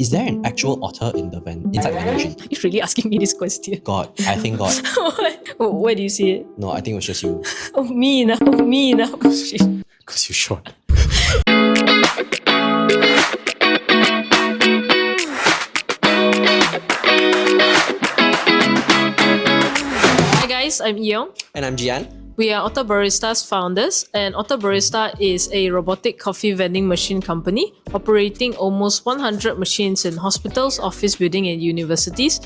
Is there an actual otter inside the vending machine? You're really asking me this question. God, I think God. Where do you see it? No, I think it was just you. Oh, me now. Shit. Because you're short. Hi guys, I'm Eeyong. And I'm Jee An. We are Otter Barista's founders, and Otter Barista is a robotic coffee vending machine company operating almost 100 machines in hospitals, office building, and universities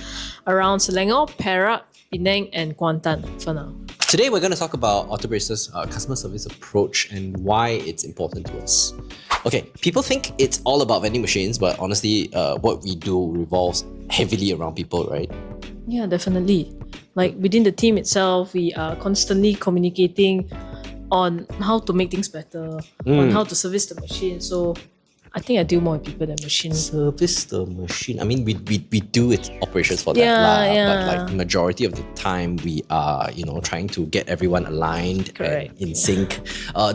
around Selangor, Perak, Penang, and Kuantan for now. Today we're going to talk about Otter Barista's customer service approach and why it's important to us. Okay, people think it's all about vending machines, but honestly, what we do revolves heavily around people, right? Yeah, definitely. Like within the team itself, we are constantly communicating on how to make things better, on how to service the machine. So I think I deal more with people than machines. Service the machine. I mean, we do its operations for that, but like the majority of the time, we are trying to get everyone aligned and in sync.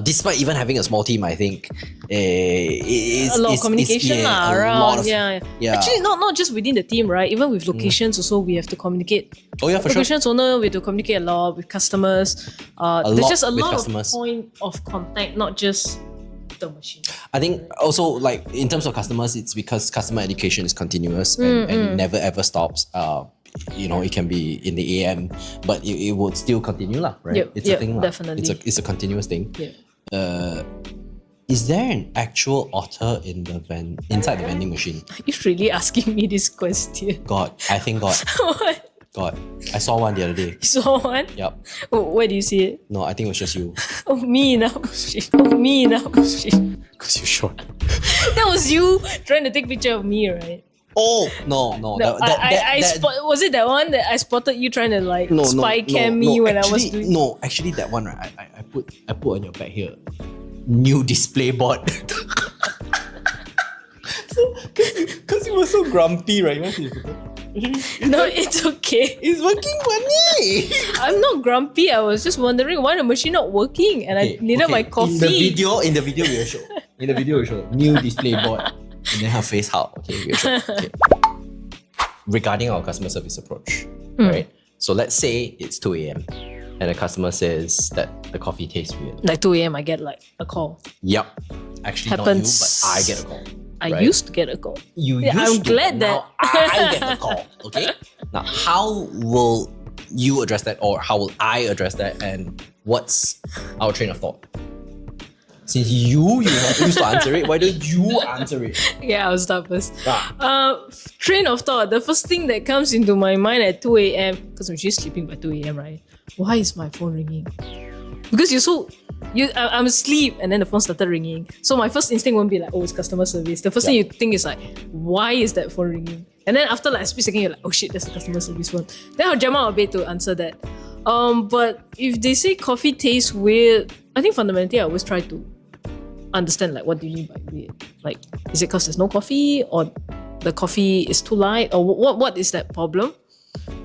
Despite even having a small team, I think a lot of communication around. Yeah. Actually, not just within the team, right? Even with locations, also we have to communicate. Oh yeah, for sure. Locations owner, we have to communicate a lot with customers. There's just a lot of point of contact, not just the machine. I think also like in terms of customers, it's because customer education is continuous and never ever stops. It can be in the AM, but it would still continue, right? It's a thing, definitely. It's a continuous thing. Yeah. Is there an actual otter inside the vending machine? You're really asking me this question. God, I think God. What? God, I saw one the other day. You saw one? Yep. Where do you see it? No, I think it was just you. Oh, me now. Shit. Oh, me now. Shit. Because you're short. That was you trying to take picture of me, right? Oh, no. Was it that one that I spotted you trying to spy cam me when I was doing? No, actually that one, right? I put on your back here. New display board. Because you were so grumpy, right? No, it's okay. It's working, money. I'm not grumpy. I was just wondering why the machine not working, and I needed my coffee. In the video we'll show. We'll show new display board, and then her face how. Okay, we'll show. Okay. Regarding our customer service approach, right? So let's say it's 2 a.m. and the customer says that the coffee tastes weird. Like 2 a.m. I get like a call. Yep. Actually, Happens. not you, but I get a call. I used to get a call. I'm glad that I get a call. Okay. Now, how will you address that, or how will I address that, and what's our train of thought? Since you used to answer it, why don't you answer it? Yeah, I'll start first. Train of thought. The first thing that comes into my mind at 2 a.m. because I'm usually sleeping by 2 a.m. right? Why is my phone ringing? Because I'm asleep and then the phone started ringing. So my first instinct won't be like, oh, it's customer service. The first thing you think is like, why is that phone ringing? And then after like a split second, you're like, oh shit, that's the customer service phone. Then I'll jump out of bed to answer that. But if they say coffee tastes weird, I think fundamentally I always try to understand like what do you mean by weird? Like, is it because there's no coffee, or the coffee is too light, or what is that problem?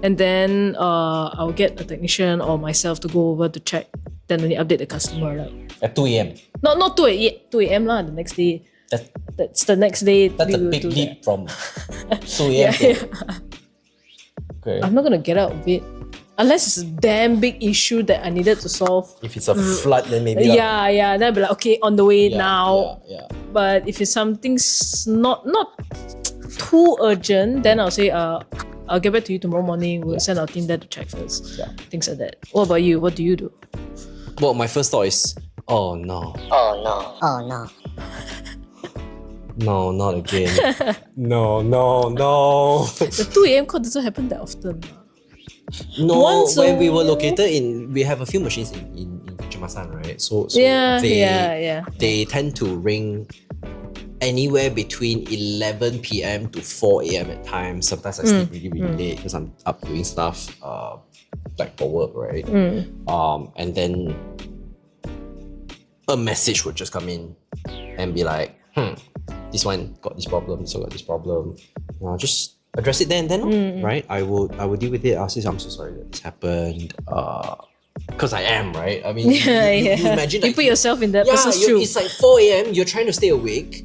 And then I'll get a technician or myself to go over to check. Then only update the customer, right? At 2 a.m. Not 2 a.m. lah, the next day. That's the next day. That's a big leap from 2 a.m. Okay. I'm not gonna get out of bed unless it's a damn big issue that I needed to solve. If it's a flood, then maybe. Yeah. Then I'll be like, okay, on the way now. Yeah. But if it's something's not too urgent, then I'll say I'll get back to you tomorrow morning. We'll send our team there to check first. Yeah. Things like that. What about you? What do you do? Well, my first thought is, oh no. No, not again. No. The 2 a.m. call doesn't happen that often. No, when we were located we have a few machines in Kecemasan, right? So they tend to ring anywhere between 11 p.m. to 4 a.m. at times. Sometimes I sleep really late because I'm up doing stuff like for work, right? And then a message would just come in and be like, this one got this problem, this one got this problem. Just address it then and then, right? I will deal with it. I'll say, I'm so sorry that this happened. Because I am, right? I mean, you imagine you put yourself in that person's shoes. It's like 4 a.m. You're trying to stay awake,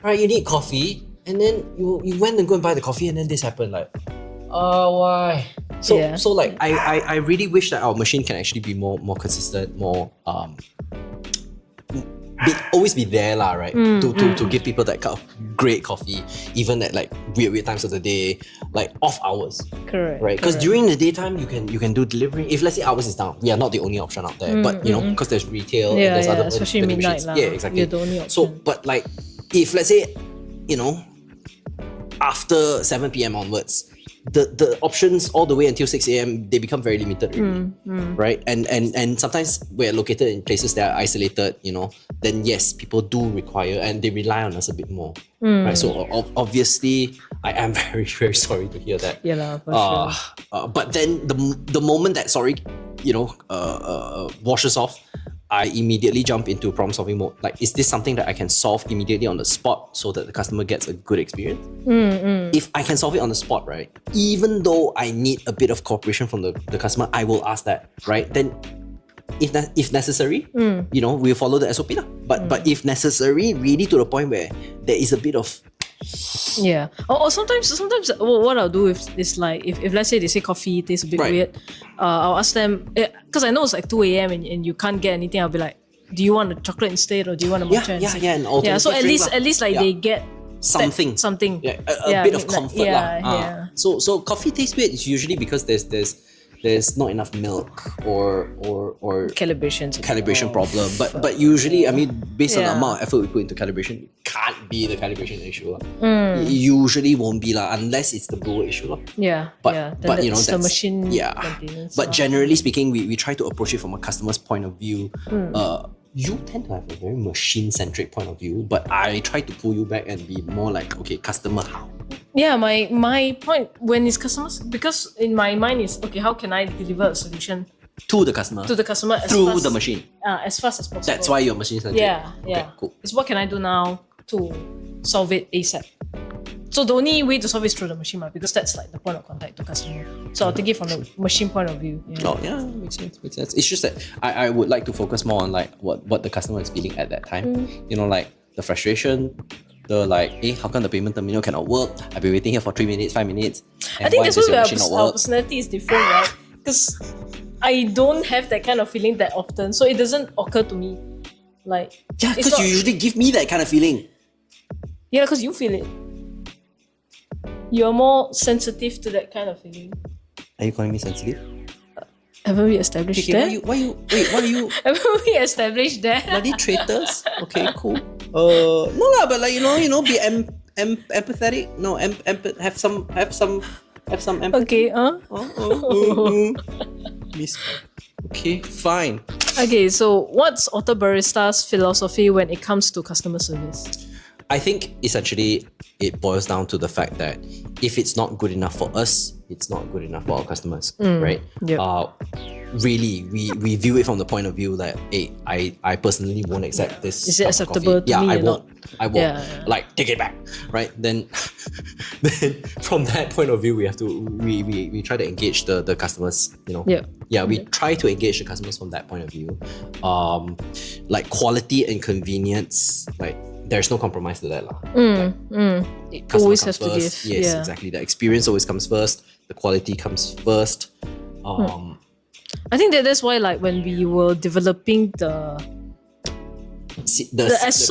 right? You need coffee. And then you went and go and buy the coffee, and then this happened. Like, why? So like I really wish that our machine can actually be more consistent, more always be there lah, right? To give people that kind of great coffee, even at like weird times of the day, like off hours. Correct. Right? Because during the daytime you can do delivery. If let's say ours is down, we are not the only option out there. But you know, because there's retail and there's other especially vending midnight machines. Yeah, exactly. You're the only option. So but like if let's say, you know, after 7 p.m. onwards, the options all the way until 6 a.m. they become very limited already, right? And sometimes we're located in places that are isolated, you know, then yes, people do require and they rely on us a bit more, right? So obviously, I am very, very sorry to hear that. Yeah, for sure. But then the moment that washes off, I immediately jump into problem solving mode. Like, is this something that I can solve immediately on the spot so that the customer gets a good experience? If I can solve it on the spot, right, even though I need a bit of cooperation from the customer, I will ask that, right? Then if necessary, you know, we'll follow the SOP lah. But if necessary, really to the point where there is a bit of or sometimes what I'll do is like if let's say they say coffee tastes a bit weird, I'll ask them, because I know it's like 2 a.m. and you can't get anything. I'll be like, do you want a chocolate instead or do you want a matcha? An alternative so at drink least like they get something a bit of comfort lah. So coffee tastes weird is usually because there's not enough milk or calibration problem. But usually, I mean, based on the amount of effort we put into calibration, it can't be the calibration issue. It usually won't be unless it's the brewer issue. But you know, that's the machine maintenance. But generally speaking, we try to approach it from a customer's point of view. You tend to have a very machine-centric point of view, but I try to pull you back and be more like, okay, customer how? Yeah, my point when it's customers, because in my mind is, okay, how can I deliver a solution to the customer through the machine as fast as possible? That's why your machine-centric. Okay, cool. It's what can I do now to solve it ASAP. So the only way to solve it is through the machine, because that's like the point of contact to customer. So I'll take it from the machine point of view. Makes sense. It's just that I would like to focus more on like what the customer is feeling at that time. You know, like the frustration, the like, how come the payment terminal cannot work? I've been waiting here for 3 minutes, 5 minutes. I think that's why our personality is different, right? Because I don't have that kind of feeling that often, so it doesn't occur to me. Like, because you usually give me that kind of feeling. Yeah, because you feel it. You're more sensitive to that kind of feeling. Are you calling me sensitive? Haven't we established that? Why are you? Haven't we established that? Bloody traitors. Okay, cool. No lah, but like you know, be empathetic. No, have some empathy. Okay. Miss. Okay, fine. Okay, so what's Otter Barista's philosophy when it comes to customer service? I think essentially it boils down to the fact that if it's not good enough for us, it's not good enough for our customers, right? Yep. Really, we view it from the point of view that, hey, I personally won't accept this. Is it acceptable to me? I won't. Like, take it back, right? Then from that point of view, we have to we try to engage the customers. You know, we try to engage the customers from that point of view. Like quality and convenience, like. There's no compromise to that lah. It always has to give. Yes, exactly. The experience always comes first. The quality comes first. I think that's why, like, when we were developing the SOP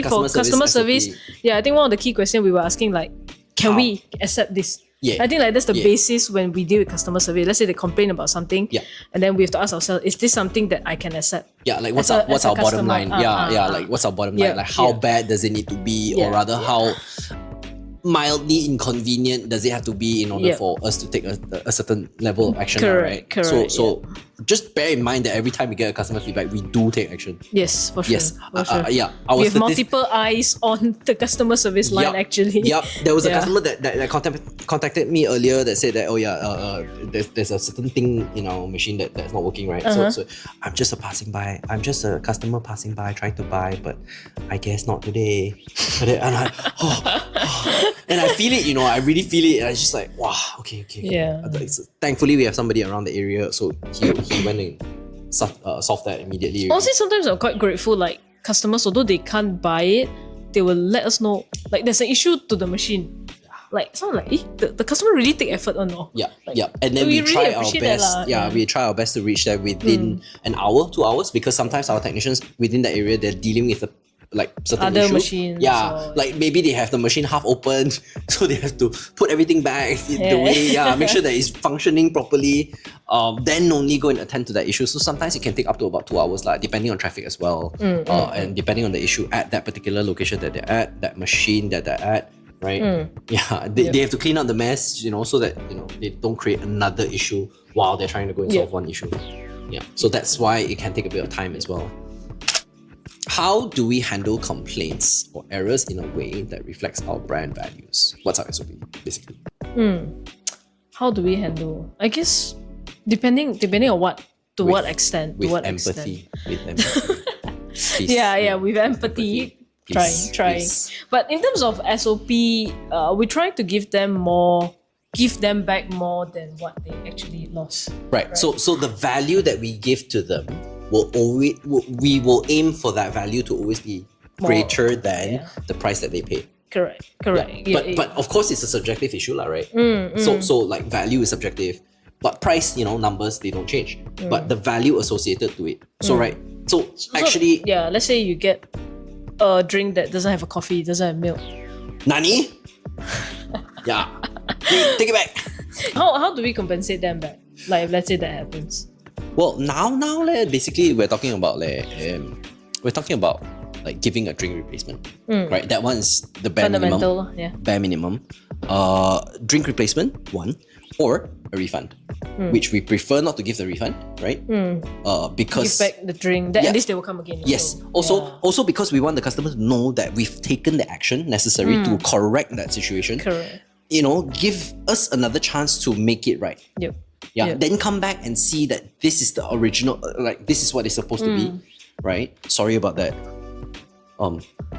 for customer service, I think one of the key questions we were asking, like, can we accept this? I think like that's the basis when we deal with customer service. Let's say they complain about something, and then we have to ask ourselves, is this something that I can accept? Like what's our bottom line? Like what's our bottom line? Like how bad does it need to be, or rather how mildly inconvenient does it have to be in order for us to take a certain level of action? Correct. So just bear in mind that every time we get a customer feedback, we do take action. Yes, for sure. Yes, we have multiple eyes on the customer service line. Actually, there was a customer that contacted me earlier that said that there's a certain thing in our machine that's not working right. So I'm just a customer passing by trying to buy, but I guess not today. And I'm like, and I feel it, I really feel it. And I just like, wow, okay. Thankfully, we have somebody around the area, so he went and solved that immediately. Honestly, sometimes I'm quite grateful, like customers, although they can't buy it, they will let us know, like there's an issue to the machine. Like it's not like the customer really take effort or no. Yeah, and then we really try our appreciate best. that lah. We try our best to reach that within an hour, 2 hours, because sometimes our technicians within that area, they're dealing with certain Other issue. machines. Yeah, like maybe they have the machine half open, so they have to put everything back in the way. Yeah, make sure that it's functioning properly. Then only go and attend to that issue. So sometimes it can take up to about 2 hours, like depending on traffic as well, and depending on the issue at that particular location that they're at, that machine that they're at. Right? Yeah, they have to clean up the mess, so that they don't create another issue while they're trying to go and solve one issue. Yeah, so that's why it can take a bit of time as well. How do we handle complaints or errors in a way that reflects our brand values? What's our SOP, basically? How do we handle? I guess depending on what extent. With empathy. Please. Yeah, with empathy. Please, trying. please. But in terms of SOP, we try to give them back more than what they actually lost. Right. So the value that we give to them we will aim for that value to always be greater than the price that they pay. Correct. Yeah. But of course it's a subjective issue, right? So like value is subjective, but price, numbers, they don't change. But the value associated to it. So right. So actually, let's say you get a drink that doesn't have a coffee, doesn't have milk. Nani? Yeah. Take it back. How do we compensate them back? Like if let's say that happens. Well, now basically we're talking about like giving a drink replacement, right? That one is the bare Fundamental, minimum. Bare minimum. Drink replacement, one, or a refund, which we prefer not to give the refund, right? Because give back the drink. Then at least they will come again. Yes. Also because we want the customer to know that we've taken the action necessary to correct that situation. Correct. Give us another chance to make it right. Yep. Yeah. Then come back and see that this is the original, like this is what it's supposed to be, right? Sorry about that.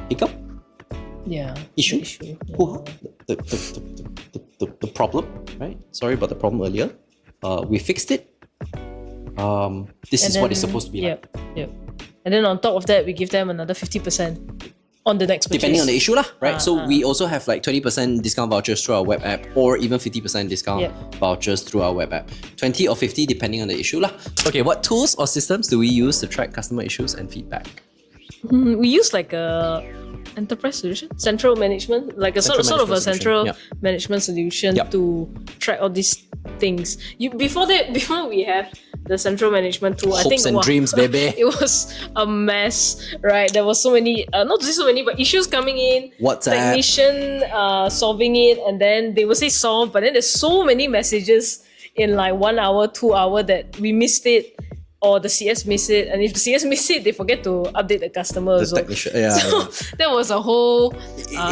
Hiccup? Yeah. Issue? Yeah. The problem, right? Sorry about the problem earlier. We fixed it. This is what it's supposed to be like. Yep. And then on top of that, we give them another 50% on the next purchase. Depending on the issue lah, right? So we also have like 20% discount vouchers through our web app, or even 50% discount vouchers through our web app. 20 or 50 depending on the issue lah. Okay, what tools or systems do we use to track customer issues and feedback? We use like a enterprise solution, central management, like a sort of a central management solution to track all these things. Before we have the central management tool, I think dreams, baby. It was a mess, right? There was so many, not just so many, but issues coming in. WhatsApp. Technician solving it, and then they will say solve, but then there's so many messages in like 1 hour, 2 hour that we missed it. Or the CS miss it, and if the CS miss it, they forget to update the customer. So that was a whole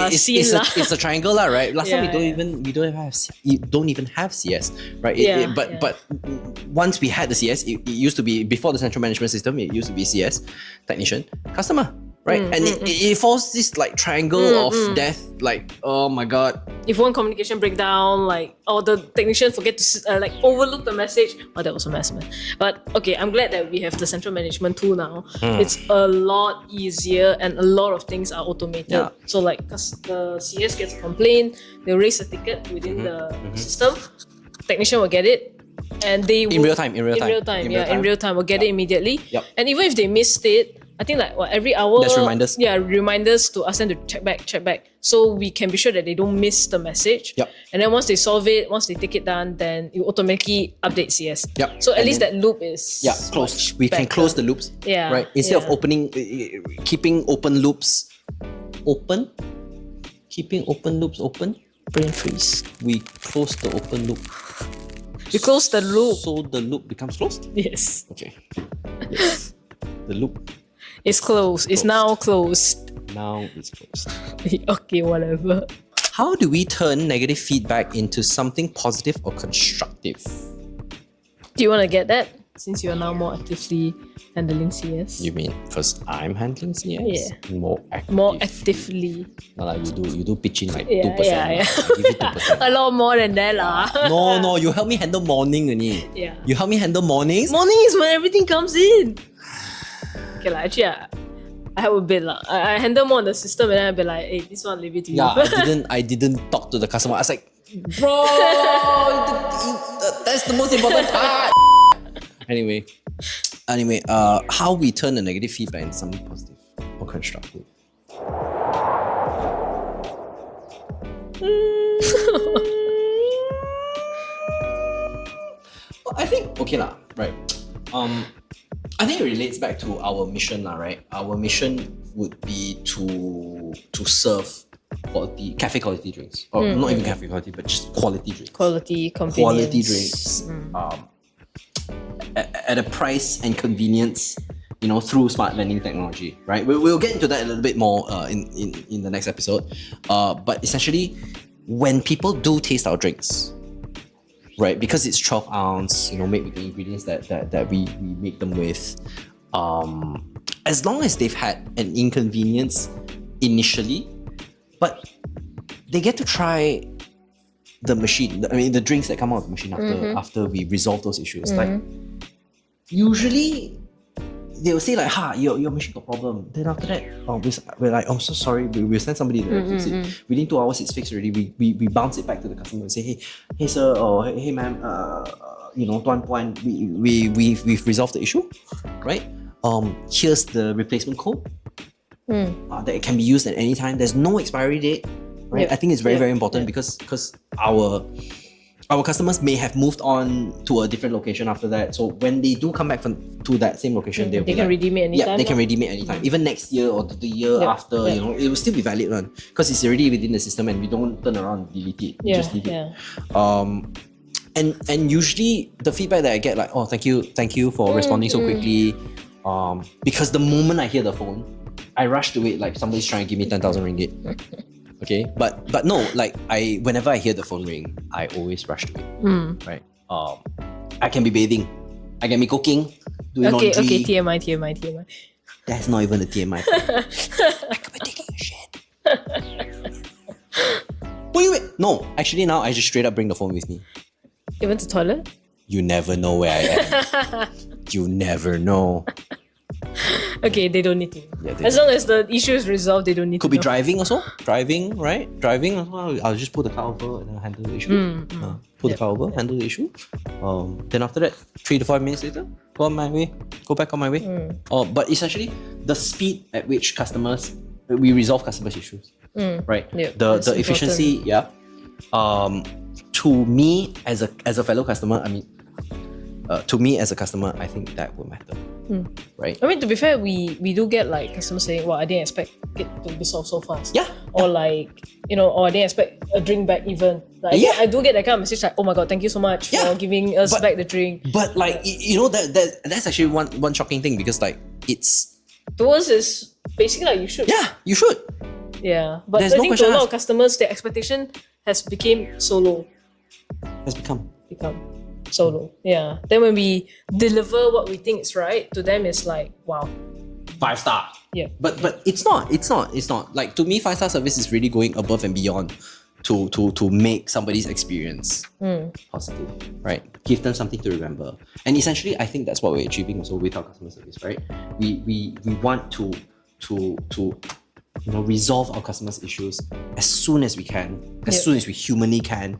scene. It's a triangle, lah, right? Last time we don't even have CS, right? But once we had the CS, it used to be before the central management system. It used to be CS, technician, customer, right? And it falls this like triangle of death. Like, oh my god! If one communication breakdown, or the technician forget to overlook the message, that was a mess, man. But okay, I'm glad that we have the central management tool now. It's a lot easier, and a lot of things are automated. Yeah. So the CS gets a complaint, they raise a ticket within the system. Technician will get it, and they in real time. In real time, will get it immediately. Yep. And even if they missed it, I think every hour there's reminders. Yeah, reminders to ask them to check back, so we can be sure that they don't miss the message. Yep. And then once they solve it, once they take it down, then you automatically update CS. Yep. So at least that loop is closed. We can close the loops. Yeah. Right. Instead of keeping open loops open, keeping open loops open. Brain freeze. We close the open loop. We close the loop. So the loop becomes closed? Yes. Okay. Yes. The loop. It's closed. It's now closed. Now it's closed. Okay, whatever. How do we turn negative feedback into something positive or constructive? Do you want to get that? Since you are now more actively handling CS. You mean because I'm handling CS? Yeah. More actively. No, you do pitching like 2%. Yeah. Give it 2%. A lot more than that lah. No, you help me handle morning only. Yeah. You help me handle mornings? Morning is when everything comes in. Okay, actually, I help a bit lah. I handle more on the system and then I'll be like, hey, this one leave it to you. Yeah, I didn't talk to the customer. I was like, bro, that's the most important part. Anyway, how we turn a negative feedback into something positive or constructive. Well, I think okay lah, right? I think it relates back to our mission lah, right? Our mission would be to serve cafe quality drinks, or not even cafe quality, but just quality drinks. Quality, convenience. Quality drinks. At a price and convenience, through smart vending technology, right? We'll get into that a little bit more in the next episode. But essentially, when people do taste our drinks, right, because it's 12 ounce, made with the ingredients that we make them with, as long as they've had an inconvenience initially, but they get to try the machine, the drinks that come out of the machine after we resolve those issues. Like, usually they'll say like, your machine got problem. Then after that, we're like, oh, so sorry, we'll send somebody to fix it. Within 2 hours, it's fixed already. We bounce it back to the customer and say, hey sir, or hey ma'am, tuan puan, we've resolved the issue, right? Here's the replacement code that can be used at any time. There's no expiry date, right? Yep. I think it's very important because our customers may have moved on to a different location after that. So when they do come back to that same location, they can redeem it anytime. Yeah, they can redeem it anytime. Even next year or the year after, it will still be valid one because it's already within the system and we don't turn around and delete it. We just leave it. And usually the feedback that I get like, oh, thank you for responding so quickly. Because the moment I hear the phone, I rush to it like somebody's trying to give me 10,000 ringgit. Okay, but no, like whenever I hear the phone ring, I always rush to it. Right? I can be bathing, I can be cooking, doing laundry. Okay, TMI. That's not even a TMI. I could be taking a shit. Wait. No, actually now I just straight up bring the phone with me. You went to toilet? You never know where I am. You never know. Okay, they don't need to. Yeah, as long as the issue is resolved, they don't need Could to. Be driving also. Driving, right? Driving also. I'll just pull the car over and then handle the issue. Pull the car over, handle the issue. Then after that, 3 to 5 minutes later, go back on my way. But essentially, the speed at which we resolve customers' issues, right? Yep, the efficiency, to me as a fellow customer, I think that would matter. Right? I mean, to be fair, we do get like customers saying, well, I didn't expect it to be solved so fast. Yeah. Or like, or I didn't expect a drink back even. Like, I do get that kind of message like, oh my god, thank you so much for giving us back the drink. But like, that's actually one shocking thing because like, it's... To us, it's basically like you should. Yeah, you should. Yeah. But I think to a lot of customers, their expectation has become so low. Has become so low. Yeah. Then when we deliver what we think is right, to them it's like, wow. 5-star. Yeah. But it's not. Like, to me, 5-star service is really going above and beyond to make somebody's experience positive, right? Give them something to remember. And essentially, I think that's what we're achieving also with our customer service, right? We want to resolve our customers' issues as soon as we can, as soon as we humanly can.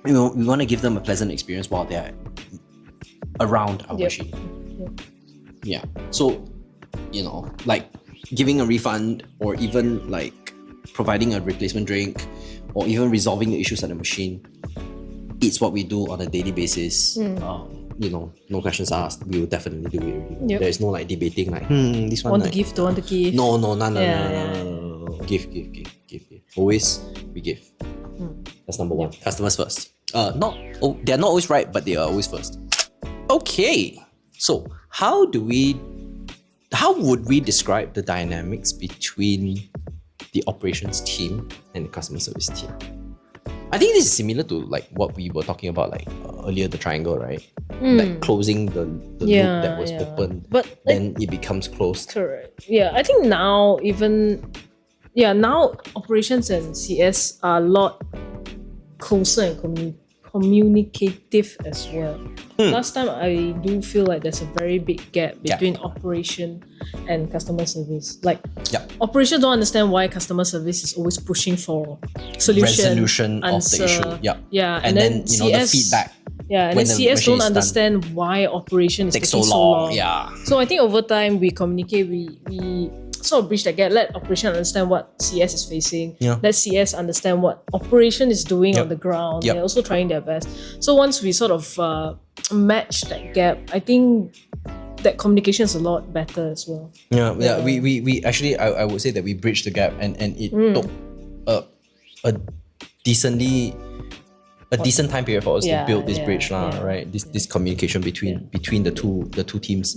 We want to give them a pleasant experience while they're around our machine. Yeah. So, like giving a refund or even like providing a replacement drink or even resolving the issues at the machine, it's what we do on a daily basis. No questions asked. We will definitely do it. Yep. There's no like debating like, this one. Don't want to give. No. Give. Always we give. That's number one. Customers first. They're not always right, but they are always first. Okay, so how would we describe the dynamics between the operations team and the customer service team? I think this is similar to like what we were talking about like earlier, the triangle, right? Like closing the loop that was open, but then it becomes closed. Correct. Yeah, I think now now operations and CS are a lot closer and communicative as well. Last time, I do feel like there's a very big gap between operation and customer service. Like, operation don't understand why customer service is always pushing for resolution answer. of the issue. Yeah, and then you know, the feedback. Yeah, and then CS don't understand why operation is taking so long. Yeah. So I think over time we communicate, we sort of bridge that gap. Let operation understand what CS is facing. Let CS understand what operation is doing on the ground. They're also trying their best. So once we sort of match that gap, I think that communication is a lot better as well. We actually, I would say that we bridged the gap, and it took a decent time period for us to build this bridge, right? This communication between the two teams.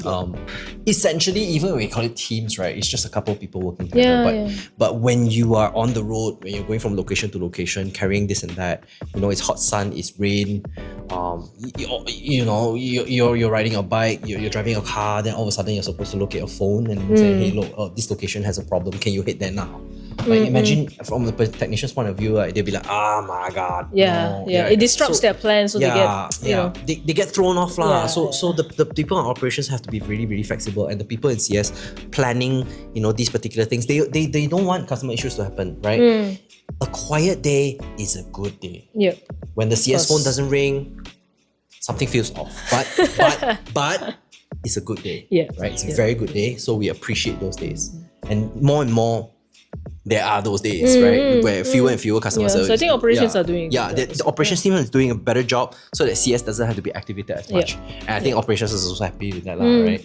Essentially, even when we call it teams, right? It's just a couple of people working together. But when you are on the road, when you're going from location to location, carrying this and that, you know, it's hot sun, it's rain. You know, you're riding a bike, you're driving a car, then all of a sudden you're supposed to look at your phone and say, hey, look, this location has a problem. Can you hit there now? Like, imagine from the technician's point of view, like, they'll be like, oh my god. It disrupts their plans, so they get, you know, they get thrown off lah. So the people in operations have to be really, really flexible, and the people in CS planning, you know, these particular things. They don't want customer issues to happen, right? A quiet day is a good day. When the CS phone doesn't ring, something feels off. But it's a good day. Right? It's a very good day. So we appreciate those days. And more there are those days, right? Where fewer and fewer customer service. So I think operations are doing the operations team is doing a better job so that CS doesn't have to be activated as much. And I think operations is also happy with that, right?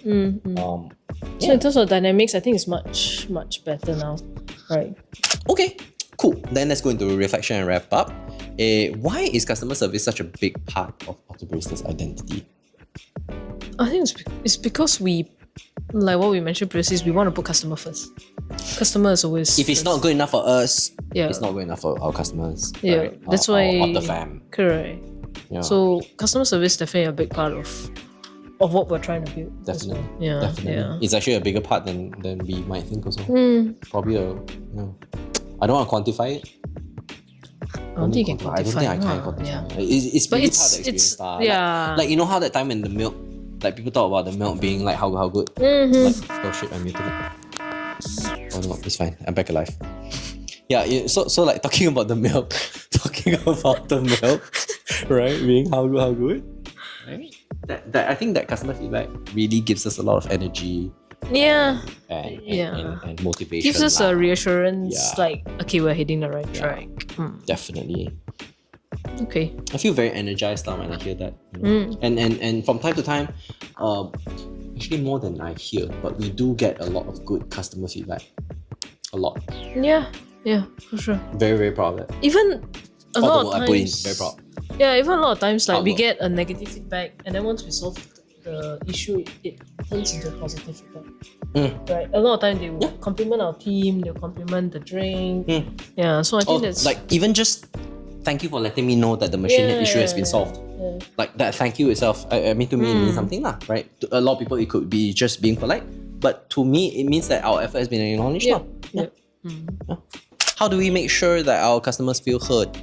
So in terms of dynamics, I think it's much better now, right? Okay, cool. Then let's go into reflection and wrap up. Why is customer service such a big part of Otter Barista's identity? I think it's because we, like what we mentioned previously, is we want to put customer first. Customer is always if it's not good enough for us, it's not good enough for our customers. Right? That's why Otter fam. Correct. So customer service is definitely a big part of what we're trying to build. Definitely. Well. Definitely. It's actually a bigger part than we might think also. Probably I don't want to quantify it. I don't think you can quantify. I don't think I can quantify. It's really part of the experience. Like, you know how that time when the milk, like people talk about the milk being like how good. Like, oh shit, I muted it. Oh no, it's fine. I'm back alive. So like talking about the milk, right? Being how good, right? That I think that customer feedback really gives us a lot of energy. And motivation. Gives us a reassurance, like, okay, we're heading the right track. Definitely. Okay. I feel very energized now when I hear that. You know? And from time to time, actually more than I hear, but we do get a lot of good customer feedback. A lot. Yeah, for sure. Very, very proud of that. Even a lot of times, I put in, very proud. Yeah, even a lot of times, like, we get a negative feedback, and then once we solve the issue, it turns into positive feedback. Right? A lot of times they will compliment our team, they'll compliment the drink. So I think that's like, even just thank you for letting me know that the machine issue has been solved. Like, that thank you itself, I mean, to me it means something lah, right? To a lot of people it could be just being polite, but to me it means that our effort has been acknowledged. How do we make sure that our customers feel heard?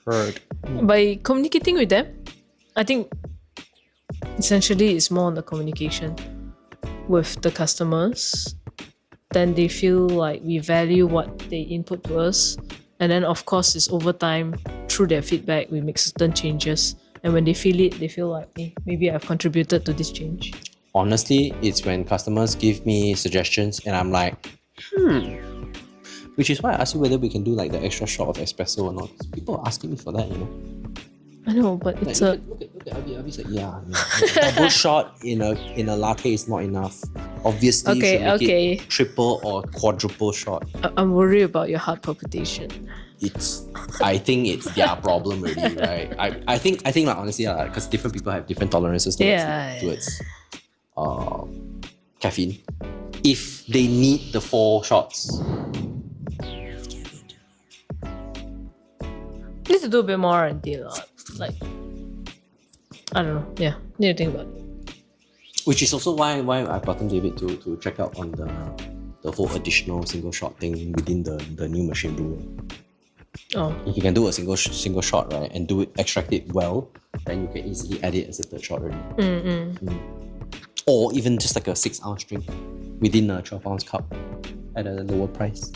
Heard. By communicating with them. I think essentially it's more on the communication with the customers. Then they feel like we value what they input to us, and then of course it's over time through their feedback we make certain changes, and when they feel it, they feel like, hey, maybe I've contributed to this change. Honestly, it's when customers give me suggestions and I'm like, which is why I asked you whether we can do like the extra shot of espresso or not. People are asking me for that, you know. I know, but it's like, look at Abby's like, double shot in a latte is not enough. Obviously, you should make it triple or quadruple shot. I'm worried about your heart palpitation. I think it's their problem really, right? I think like, honestly, because different people have different tolerances towards caffeine. If they need the 4 shots, need to do a bit more R&D, like, I don't know. Need to think about it. Which is also why I button David to check out on the whole additional single shot thing within the new machine brewer. Oh. If you can do a single shot, right, and extract it well, then you can easily add it as a third shot already. Or even just like a 6-ounce drink within a 12-ounce cup at a lower price.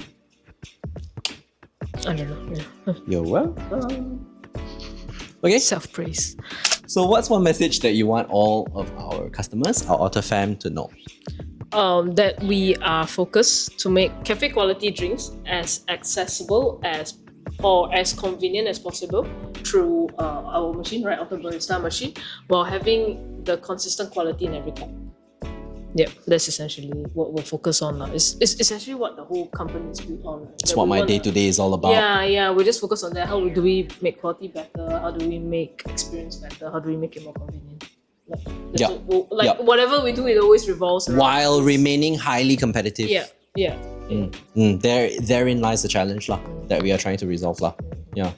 I don't know. Yeah. You're welcome. Okay. Self-praise. So what's one message that you want all of our customers, our Otter fam, to know? That we are focused to make cafe quality drinks as accessible or as convenient as possible through our machine, right, Otter Barista machine, while having the consistent quality in every cup. Yep, that's essentially what we're focused on now. It's essentially what the whole company is built on. It's what my day-to-day is all about. Yeah, we just focus on that. How do we make quality better? How do we make experience better? How do we make it more convenient? Whatever we do, it always revolves around while remaining highly competitive. Yeah. Therein lies the challenge that we are trying to resolve. Yeah.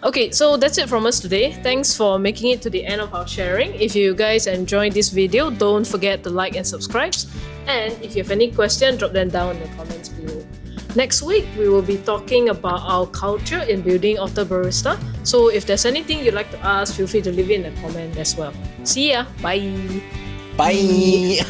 Okay, so that's it from us today. Thanks for making it to the end of our sharing. If you guys enjoyed this video, don't forget to like and subscribe. And if you have any questions, drop them down in the comments below. Next week, we will be talking about our culture in building Otter Barista. So if there's anything you'd like to ask, feel free to leave it in the comment as well. See ya. Bye. Bye.